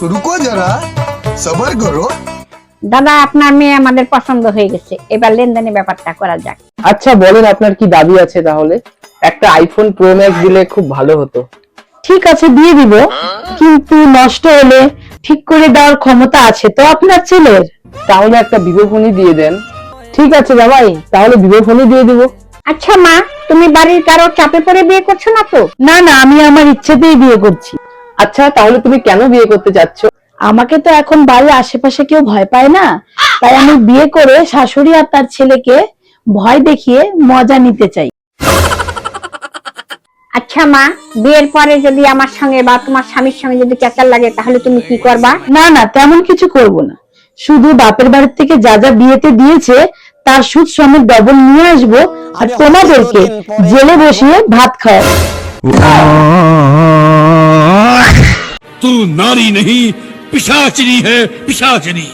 रुको जरा सबर करो। দাদা আপনার মেয়ে আমাদের পছন্দ হয়ে গেছে, এবার লেনদেনের ব্যাপারটা করা যাক। আচ্ছা বলেন আপনার কি দাবি আছে তাহলে? একটা আইফোন প্রো ম্যাক্স দিলে খুব ভালো হতো। ঠিক আছে দিয়ে দিব, কিন্তু নষ্ট হলে ঠিক করে দেওয়ার ক্ষমতা আছে তো আপনার ছেলের? তাহলে একটা ভিভো ফোনই দিয়ে দেন। ঠিক আছে জামাই, তাহলে ভিভো ফোনই দিয়ে দিব। আচ্ছা মা, তুমি বাড়ির কারো চাপে পড়ে বিয়ে করছো না তো? না না, আমি আমার ইচ্ছেতেই বিয়ে করছি। আচ্ছা তাহলে তুমি কেন বিয়ে করতে চাচ্ছ? আমাকে তো এখন বাড়ির আশেপাশে কেউ ভয় পায় না, তাই আমি বিয়ে করে শাশুড়ি আর তার ছেলেকে ভয় দেখিয়ে মজা নিতে চাই। আচ্ছা মা, বিয়ের পরে যদি আমার সঙ্গে বা তোমার স্বামীর সঙ্গে যদি ক্যাচাল লাগে তাহলে তুমি কি করবা? না না, তেমন কিছু করব না, শুধু বাপের বাড়ির থেকে যা যা বিয়েতে দিয়েছে তার সুদ সমেত ডবল নিয়ে আসবো আর তোমাদেরকে জেলে বসিয়ে ভাত খাওয়াবো। तू नारी नहीं पिशाचिनी है, पिशाचिनी।